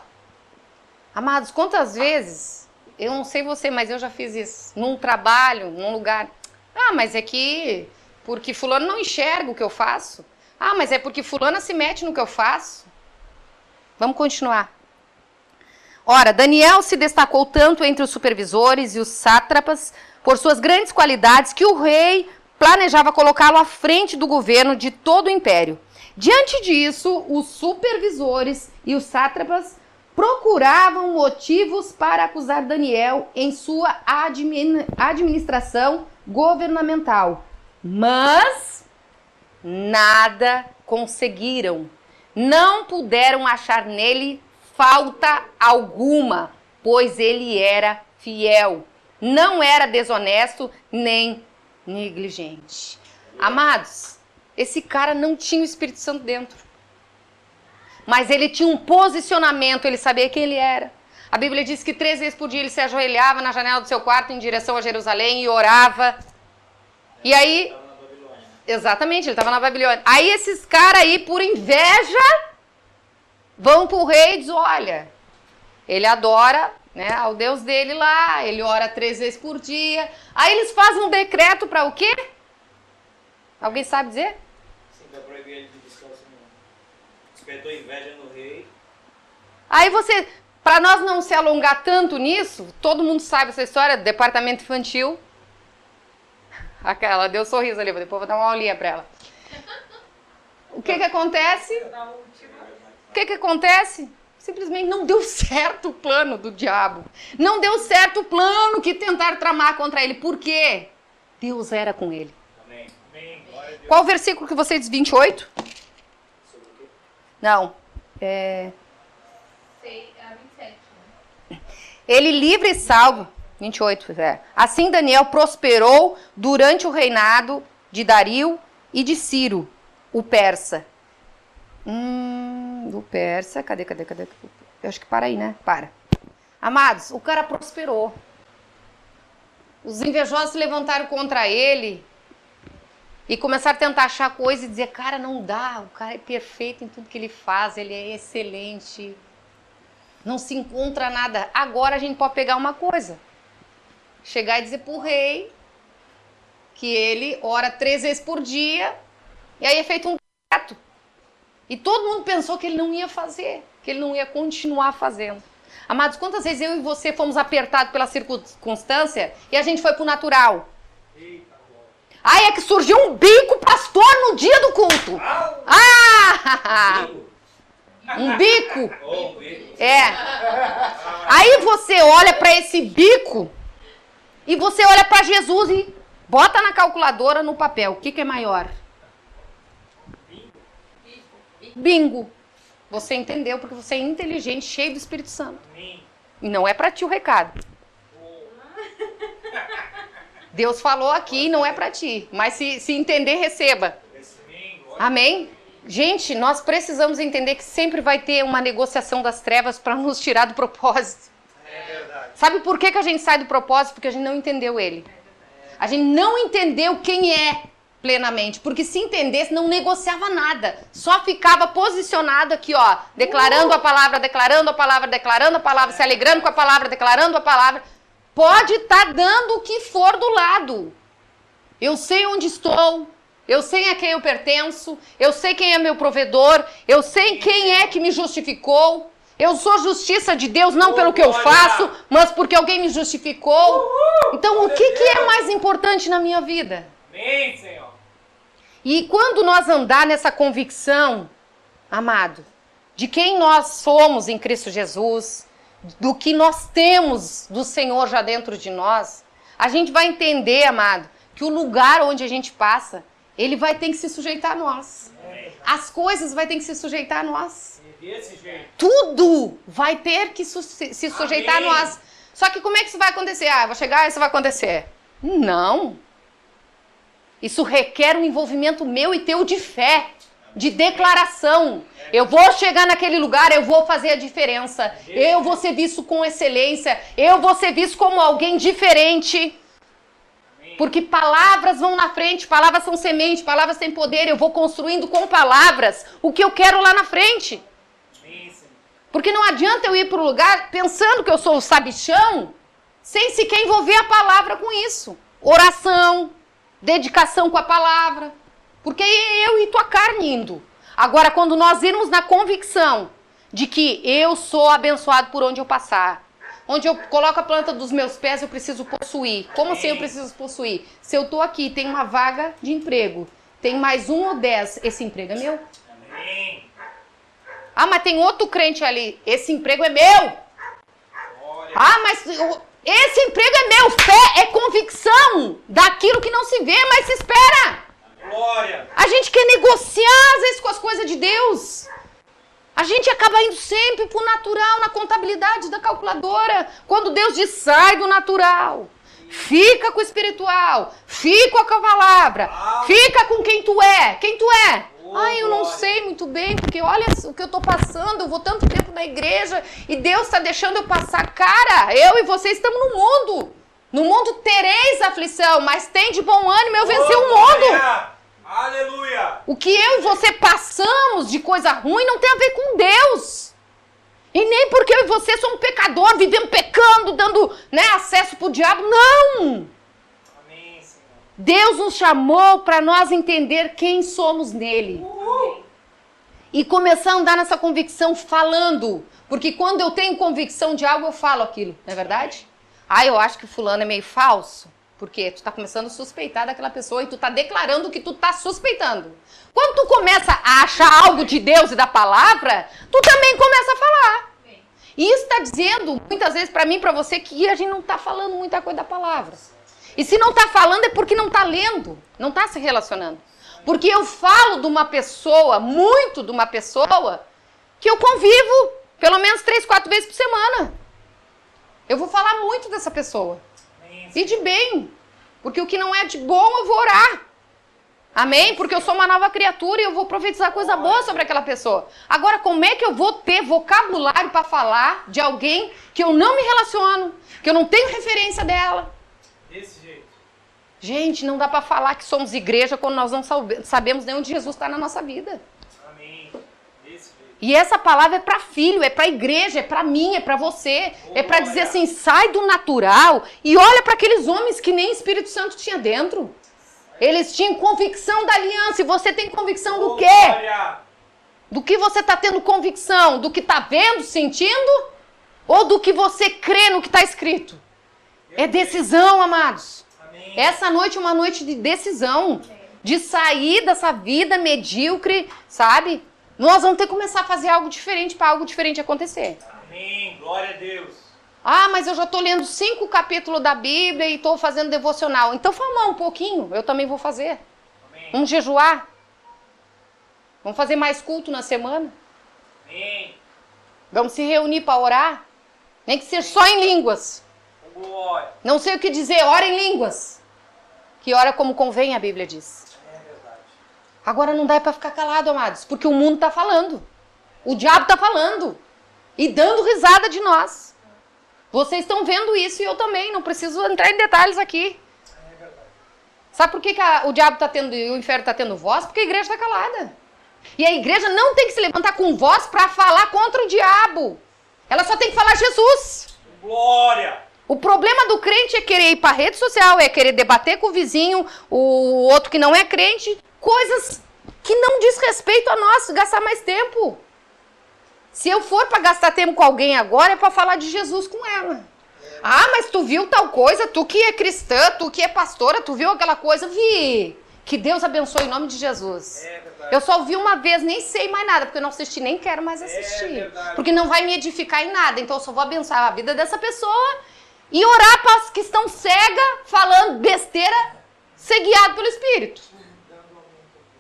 Amados, quantas vezes, eu não sei você, mas eu já fiz isso, num trabalho, num lugar. Ah, mas é que porque fulano não enxerga o que eu faço. Ah, mas é porque fulana se mete no que eu faço. Vamos continuar. Ora, Daniel se destacou tanto entre os supervisores e os sátrapas por suas grandes qualidades que o rei planejava colocá-lo à frente do governo de todo o império. Diante disso, os supervisores e os sátrapas procuravam motivos para acusar Daniel em sua administração governamental, mas nada conseguiram. Não puderam achar nele falta alguma, pois ele era fiel, não era desonesto nem negligente. Amados, esse cara não tinha o Espírito Santo dentro, mas ele tinha um posicionamento, ele sabia quem ele era. A Bíblia diz que 3 vezes por dia ele se ajoelhava na janela do seu quarto em direção a Jerusalém e orava. E aí, exatamente, ele estava na Babilônia. Aí esses caras aí, por inveja, vão pro rei e dizem, olha, ele adora, né, ao Deus dele lá, ele ora 3 vezes por dia. Aí eles fazem um decreto para o quê? Alguém sabe dizer? Sim, para proibir ele de descanso nenhum. Despertou inveja no rei. Aí você, para nós não se alongar tanto nisso, todo mundo sabe essa história do departamento infantil. Aquela deu um sorriso ali, depois vou dar uma aulinha para ela. O que acontece? O que acontece? Simplesmente não deu certo o plano do diabo. Não deu certo o plano que tentaram tramar contra ele. Por quê? Deus era com ele. Amém. Amém. Glória a Deus. Qual o versículo que você diz? 28? Não. 27, né? Ele livre e salvo. 28, é. Assim Daniel prosperou durante o reinado de Dario e de Ciro, o persa. O persa, cadê? Eu acho que para aí, né? Para. Amados, o cara prosperou. Os invejosos se levantaram contra ele e começaram a tentar achar coisa e dizer, cara, não dá, o cara é perfeito em tudo que ele faz, ele é excelente. Não se encontra nada. Agora a gente pode pegar uma coisa. Chegar e dizer pro rei que ele ora 3 vezes por dia e aí é feito um decreto. E todo mundo pensou que ele não ia fazer, que ele não ia continuar fazendo. Amados, quantas vezes eu e você fomos apertados pela circunstância e a gente foi pro natural? Aí é que surgiu um bico, pastor, no dia do culto. Ah! Um bico? Oh, bico. É. Aí você olha para esse bico e você olha para Jesus e bota na calculadora no papel. O que é maior? Bingo. Você entendeu porque você é inteligente, cheio do Espírito Santo. Amém. E não é para ti o recado. Deus falou aqui, não é para ti. Mas se entender, receba. Amém. Glória. Amém? Gente, nós precisamos entender que sempre vai ter uma negociação das trevas para nos tirar do propósito. É verdade. Sabe por que a gente sai do propósito? Porque a gente não entendeu ele. A gente não entendeu quem é plenamente. Porque se entendesse, não negociava nada. Só ficava posicionado aqui, ó. Declarando a palavra, declarando a palavra, declarando a palavra, se alegrando com a palavra, declarando a palavra. Pode estar dando o que for do lado. Eu sei onde estou. Eu sei a quem eu pertenço. Eu sei quem é meu provedor. Eu sei quem é que me justificou. Eu sou justiça de Deus, não pelo que eu faço, mas porque alguém me justificou. Então, o que é mais importante na minha vida? Amém, Senhor. E quando nós andar nessa convicção, amado, de quem nós somos em Cristo Jesus, do que nós temos do Senhor já dentro de nós, a gente vai entender, amado, que o lugar onde a gente passa, ele vai ter que se sujeitar a nós. As coisas vai ter que se sujeitar a nós. Desse jeito. Tudo vai ter que se sujeitar Amém. a nós. Só que como é que isso vai acontecer? Ah, eu vou chegar e isso vai acontecer. Não. Isso requer um envolvimento meu e teu de fé, de declaração. Eu vou chegar naquele lugar, eu vou fazer a diferença. Eu vou ser visto com excelência. Eu vou ser visto como alguém diferente. Porque palavras vão na frente, palavras são semente, palavras têm poder. Eu vou construindo com palavras o que eu quero lá na frente. Amém, Senhor. Porque não adianta eu ir para o lugar pensando que eu sou o sabichão, sem sequer envolver a palavra com isso. Oração, dedicação com a palavra. Porque eu e tua carne indo. Agora, quando nós irmos na convicção de que eu sou abençoado por onde eu passar, onde eu coloco a planta dos meus pés, eu preciso possuir. Como assim eu preciso possuir? Se eu estou aqui, tem uma vaga de emprego, tem mais 1 ou 10, esse emprego é meu? Amém. Ah, mas tem outro crente ali, esse emprego é meu. Glória. Ah, mas esse emprego é meu. Fé é convicção daquilo que não se vê, mas se espera. Glória. A gente quer negociar, às vezes, com as coisas de Deus. A gente acaba indo sempre pro natural, na contabilidade da calculadora. Quando Deus diz, sai do natural. Fica com o espiritual. Fica com a palavra. Fica com quem tu é. Quem tu é? Eu não sei muito bem, porque olha o que eu tô passando. Eu vou tanto tempo na igreja e Deus tá deixando eu passar. Cara, eu e você estamos no mundo. No mundo tereis aflição, mas tem de bom ânimo, eu venci o mundo. Glória. Aleluia. O que eu e você passamos de coisa ruim não tem a ver com Deus. E nem porque eu e você somos pecadores, vivemos pecando, dando acesso pro diabo. Não! Amém, Senhor. Deus nos chamou para nós entender quem somos nele. E começar a andar nessa convicção falando. Porque quando eu tenho convicção de algo, eu falo aquilo. Não é verdade? Eu acho que fulano é meio falso. Porque tu tá começando a suspeitar daquela pessoa e tu tá declarando o que tu tá suspeitando. Quando tu começa a achar algo de Deus e da palavra, tu também começa a falar. E isso tá dizendo, muitas vezes, pra mim e pra você, que a gente não tá falando muita coisa da palavra. E se não tá falando é porque não tá lendo, não tá se relacionando. Porque eu falo de uma pessoa, muito de uma pessoa, que eu convivo pelo menos 3, 4 vezes por semana. Eu vou falar muito dessa pessoa. E de bem. Porque o que não é de bom, eu vou orar. Amém? Porque eu sou uma nova criatura e eu vou profetizar coisa boa sobre aquela pessoa. Agora, como é que eu vou ter vocabulário para falar de alguém que eu não me relaciono, que eu não tenho referência dela? Desse jeito. Gente, não dá para falar que somos igreja quando nós não sabemos nem onde Jesus está na nossa vida. Amém. Desse jeito. E essa palavra é para filho, é para igreja, é para mim, é para você. É para dizer assim, sai do natural e olha para aqueles homens que nem Espírito Santo tinha dentro. Eles tinham convicção da aliança. E você tem convicção do quê? Glória. Do que você está tendo convicção? Do que está vendo, sentindo? Ou do que você crê no que está escrito? É decisão, amados. Amém. Essa noite é uma noite de decisão. De sair dessa vida medíocre, sabe? Nós vamos ter que começar a fazer algo diferente para algo diferente acontecer. Amém. Glória a Deus. Mas eu já estou lendo 5 capítulos da Bíblia e estou fazendo devocional. Então fala um pouquinho, eu também vou fazer. Amém. Vamos jejuar. Vamos fazer mais culto na semana. Amém. Vamos se reunir para orar. Nem que seja só em línguas. Glória. Não sei o que dizer, ora em línguas. Que ora como convém, a Bíblia diz. É verdade. Agora não dá para ficar calado, amados, porque o mundo está falando. O diabo está falando. E dando risada de nós. Vocês estão vendo isso e eu também, não preciso entrar em detalhes aqui. É verdade. Sabe por que o diabo está tendo e o inferno está tendo voz? Porque a igreja está calada. E a igreja não tem que se levantar com voz para falar contra o diabo. Ela só tem que falar Jesus. Glória. O problema do crente é querer ir para a rede social, é querer debater com o vizinho, o outro que não é crente, coisas que não diz respeito a nós, gastar mais tempo. Se eu for para gastar tempo com alguém agora, é para falar de Jesus com ela. Mas tu viu tal coisa? Tu que é cristã, tu que é pastora, tu viu aquela coisa? Vi. Que Deus abençoe em nome de Jesus. É verdade. Eu só vi uma vez, nem sei mais nada, porque eu não assisti, nem quero mais assistir. verdade. Porque não vai me edificar em nada. Então eu só vou abençoar a vida dessa pessoa e orar para as que estão cegas, falando besteira, ser guiado pelo Espírito.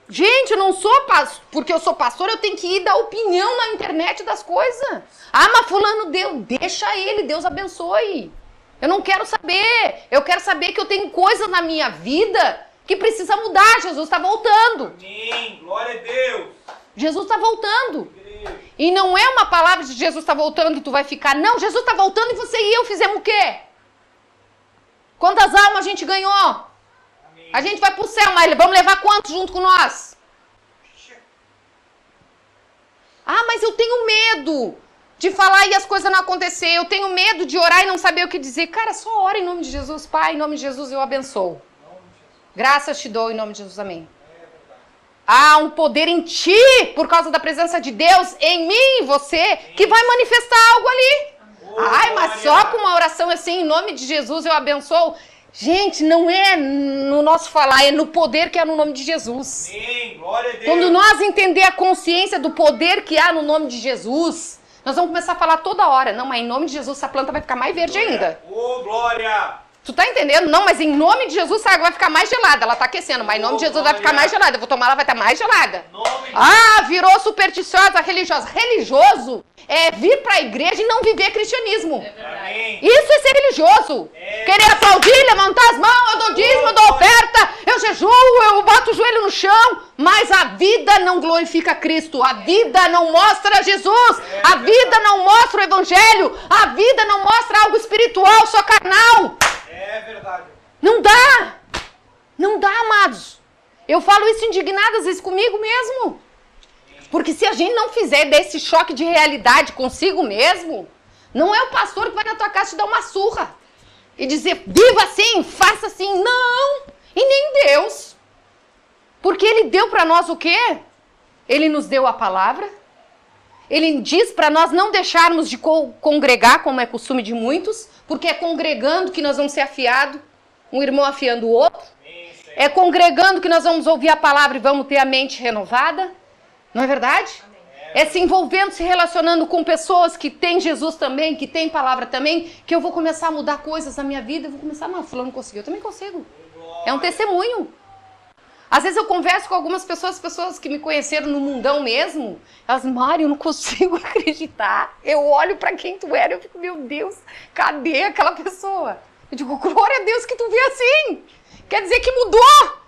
Gente, eu não sou pastor, porque eu sou pastor, eu tenho que ir dar opinião na internet das coisas. Mas fulano deu, deixa ele, Deus abençoe. Eu não quero saber, eu quero saber que eu tenho coisas na minha vida que precisa mudar. Jesus está voltando. Amém. Glória a Deus. Jesus está voltando. Igreja. E não é uma palavra de Jesus está voltando e tu vai ficar. Não, Jesus está voltando e você e eu fizemos o quê? Quantas almas a gente ganhou? Amém. A gente vai pro céu, mas vamos levar quantos junto com nós? Mas eu tenho medo de falar e as coisas não acontecer. Eu tenho medo de orar e não saber o que dizer. Cara, só ora em nome de Jesus, Pai. Em nome de Jesus eu abençoo. Graças te dou em nome de Jesus, amém. Há um poder em ti, por causa da presença de Deus em mim e você, que vai manifestar algo ali. Ai, mas só com uma oração assim, em nome de Jesus eu abençoo. Gente, não é no nosso falar, é no poder que há no nome de Jesus. Amém. Glória a Deus. Quando nós entender a consciência do poder que há no nome de Jesus, nós vamos começar a falar toda hora. Não, mas em nome de Jesus essa planta vai ficar mais verde ainda. Ô, glória. Tu tá entendendo? Não, mas em nome de Jesus essa água vai ficar mais gelada. Ela tá aquecendo, mas em nome de Jesus vai ficar mais gelada. Eu vou tomar, ela vai estar mais gelada. Virou supersticiosa, religiosa. Religioso é vir pra igreja e não viver cristianismo. Amém. Isso é ser religioso. Querer aplaudir, levantar as mãos, eu dou dízimo, eu dou oferta, eu jejuo, eu boto o joelho no chão. Mas a vida não glorifica Cristo. A vida não mostra Jesus. A vida não mostra o evangelho. A vida não mostra algo espiritual, só carnal. É verdade. Não dá. Não dá, amados. Eu falo isso indignada às vezes comigo mesmo. Porque se a gente não fizer desse choque de realidade consigo mesmo, não é o pastor que vai na tua casa te dar uma surra e dizer, viva assim, faça assim. Não. E nem Deus. Porque Ele deu para nós o quê? Ele nos deu a palavra. Ele diz para nós não deixarmos de congregar, como é costume de muitos, porque é congregando que nós vamos ser afiados, um irmão afiando o outro. É congregando que nós vamos ouvir a palavra e vamos ter a mente renovada. Não é verdade? É se envolvendo, se relacionando com pessoas que têm Jesus também, que têm palavra também, que eu vou começar a mudar coisas na minha vida. Eu vou começar, não, fulano não conseguiu, eu também consigo. É um testemunho. Às vezes eu converso com algumas pessoas, pessoas que me conheceram no mundão mesmo. Elas, Mário, eu não consigo acreditar. Eu olho pra quem tu era e eu fico, meu Deus, cadê aquela pessoa? Eu digo, glória a Deus que tu vê assim. Quer dizer que mudou.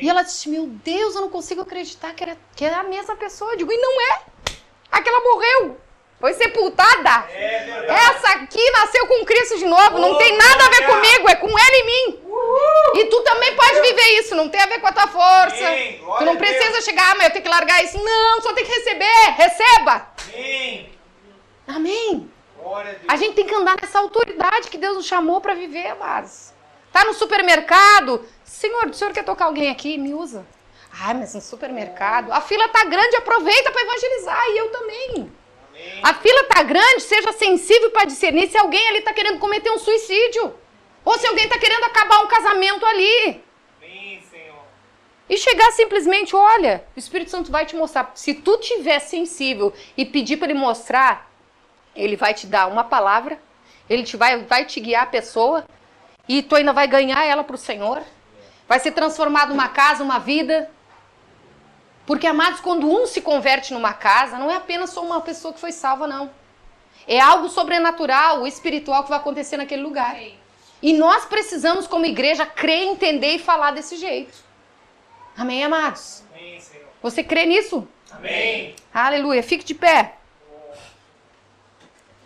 E ela disse, meu Deus, eu não consigo acreditar que era a mesma pessoa. Eu digo, e não é. Aquela morreu. Foi sepultada. É verdade. Essa aqui nasceu com Cristo de novo. Não tem nada a ver comigo, é com Ele e mim. E tu também pode viver isso, não tem a ver com a tua força. Amém. Tu não precisa chegar, mas eu tenho que largar isso. Não, só tem que receber. Receba. Amém. Amém. Glória a Deus. A gente tem que andar nessa autoridade que Deus nos chamou para viver, amados. Tá no supermercado. Senhor, o senhor quer tocar alguém aqui? Me usa. Ai, mas no supermercado. A fila tá grande, aproveita para evangelizar. E eu também. Amém. A fila tá grande, seja sensível para discernir se alguém ali tá querendo cometer um suicídio. Ou se alguém tá querendo acabar um casamento ali. Amém, Senhor. E chegar simplesmente, olha, o Espírito Santo vai te mostrar. Se tu tiver sensível e pedir para ele mostrar, ele vai te dar uma palavra, ele vai te guiar a pessoa, e tu ainda vai ganhar ela para o Senhor. Vai ser transformado uma casa, uma vida. Porque, amados, quando um se converte numa casa, não é apenas só uma pessoa que foi salva, não. É algo sobrenatural, espiritual que vai acontecer naquele lugar. E nós precisamos, como igreja, crer, entender e falar desse jeito. Amém, amados? Amém, Senhor. Você crê nisso? Amém. Aleluia. Fique de pé.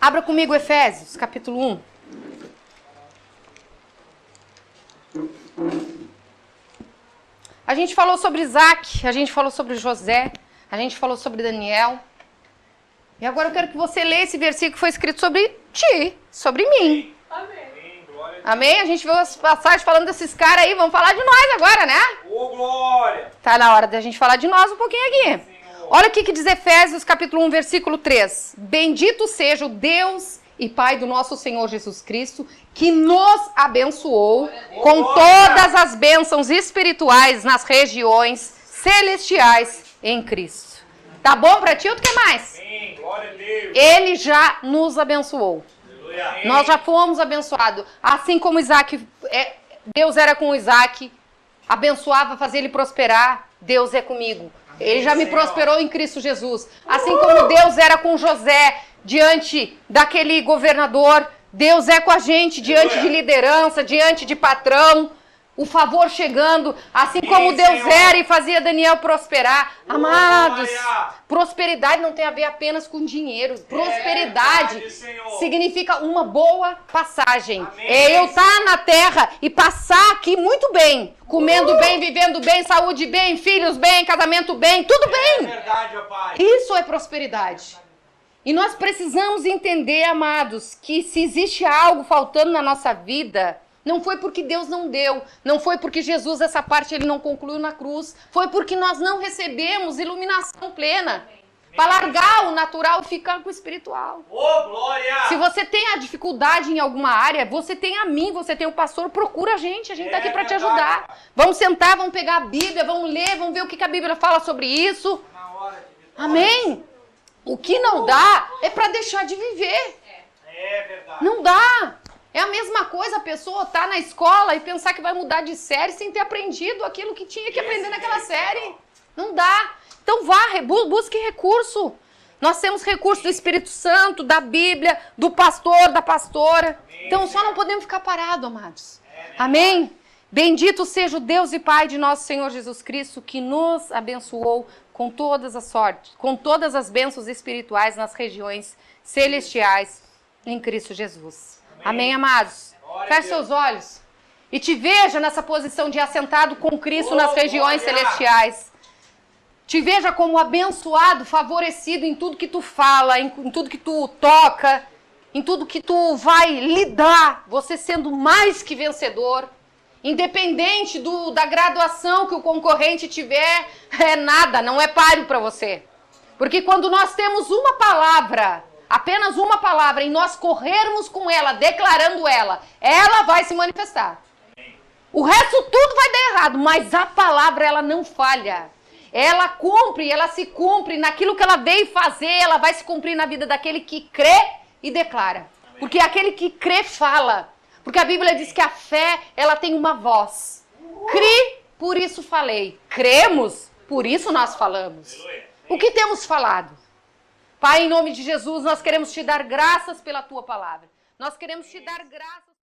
Abra comigo Efésios, capítulo 1. A gente falou sobre Isaac, a gente falou sobre José, a gente falou sobre Daniel. E agora eu quero que você leia esse versículo que foi escrito sobre ti, sobre mim. Amém. Glória a Deus. Amém? A gente viu as passagens falando desses caras aí, vamos falar de nós agora, né? Ô, glória. Tá na hora da gente falar de nós um pouquinho aqui. Senhor. Olha o que diz Efésios, capítulo 1, versículo 3. Bendito seja o Deus e Pai do nosso Senhor Jesus Cristo, que nos abençoou com todas as bênçãos espirituais nas regiões celestiais em Cristo. Tá bom pra ti ou tu quer mais? Amém. Glória a Deus. Ele já nos abençoou. Aleluia. Nós já fomos abençoados. Assim como Isaac, Deus era com Isaac, abençoava, fazia ele prosperar, Deus é comigo. Ele já me Senhor. prosperou em Cristo Jesus. Assim como Deus era com José, diante daquele governador, Deus é com a gente, diante de liderança, diante de patrão, o favor chegando, assim como Deus Senhor. era e fazia Daniel prosperar. Amados, Glória. prosperidade não tem a ver apenas com dinheiro. Prosperidade verdade, Senhor. significa uma boa passagem. Amém. É eu estar na terra e passar aqui muito bem, comendo bem, vivendo bem, saúde bem, filhos bem, casamento bem, tudo É bem. verdade, ó Pai. Isso é prosperidade. E nós precisamos entender, amados, que se existe algo faltando na nossa vida, Não foi porque Deus não deu, não foi porque Jesus, essa parte ele não concluiu na cruz, foi porque nós não recebemos iluminação plena. Para largar o natural e ficar com o espiritual. Ô, glória! Se você tem a dificuldade em alguma área, você tem a mim, você tem o pastor, procura a gente tá aqui para te ajudar. Vamos sentar, vamos pegar a Bíblia, vamos ler, vamos ver o que a Bíblia fala sobre isso. Na hora de Amém? O que não dá é para deixar de viver. É verdade. Não dá. É a mesma coisa a pessoa estar na escola e pensar que vai mudar de série sem ter aprendido aquilo que tinha que aprender naquela série. Não dá. Então vá, busque recurso. Nós temos recurso do Espírito Santo, da Bíblia, do pastor, da pastora. Então só não podemos ficar parados, amados. Amém? Bendito seja o Deus e Pai de nosso Senhor Jesus Cristo, que nos abençoou com todas as sortes, com todas as bênçãos espirituais nas regiões celestiais em Cristo Jesus. Amém, amados? Feche seus olhos e te veja nessa posição de assentado com Cristo nas regiões celestiais. Te veja como abençoado, favorecido em tudo que tu fala, em tudo que tu toca, em tudo que tu vai lidar, você sendo mais que vencedor. Independente da graduação que o concorrente tiver, é nada, não é páreo para você. Porque quando nós temos uma palavra, apenas uma palavra, e nós corrermos com ela, declarando ela vai se manifestar. O resto tudo vai dar errado, mas a palavra ela não falha. Ela cumpre, ela se cumpre naquilo que ela veio fazer, ela vai se cumprir na vida daquele que crê e declara. Porque aquele que crê fala. Porque a Bíblia diz que a fé, ela tem uma voz. Cri, por isso falei. Cremos, por isso nós falamos. O que temos falado? Pai, em nome de Jesus, nós queremos te dar graças pela tua palavra. Nós queremos te dar graças.